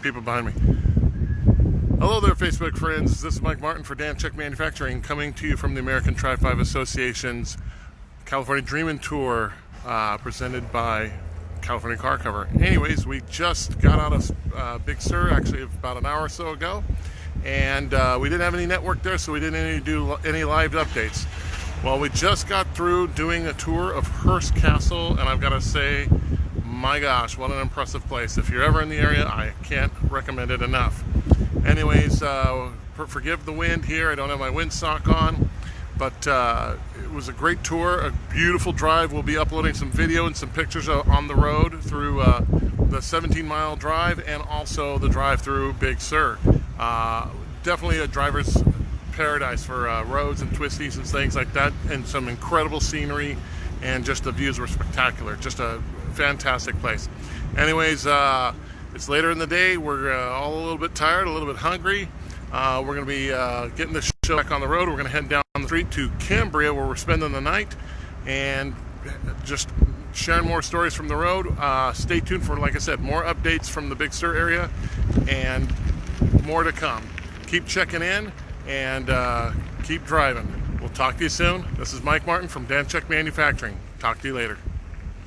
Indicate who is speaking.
Speaker 1: people behind me. Hello there, Facebook friends. This is Mike Martin for Danchuk Manufacturing, coming to you from the American Trifive Association's California Dreamin' Tour, presented by California Car Cover. Anyways, we just got out of Big Sur, actually about an hour or so ago, and we didn't have any network there, so we didn't do any live updates. Well, we just got through doing a tour of Hearst Castle, and I've got to say, my gosh, what an impressive place. If you're ever in the area, I can't recommend it enough. Anyways, forgive the wind here. I don't have my windsock on, but it was a great tour, a beautiful drive. We'll be uploading some video and some pictures on the road through the 17-mile drive and also the drive through Big Sur. Definitely a driver's paradise for roads and twisties and things like that, and some incredible scenery, and just the views were spectacular. Just a fantastic place. Anyways, it's later in the day. We're all a little bit tired, a little bit hungry. We're going to be getting the show back on the road. We're going to head down the street to Cambria, where we're spending the night, and just sharing more stories from the road. Stay tuned for, like I said, more updates from the Big Sur area, and more to come. Keep checking in, and keep driving. We'll talk to you soon. This is Mike Martin from Danchuk Manufacturing. Talk to you later.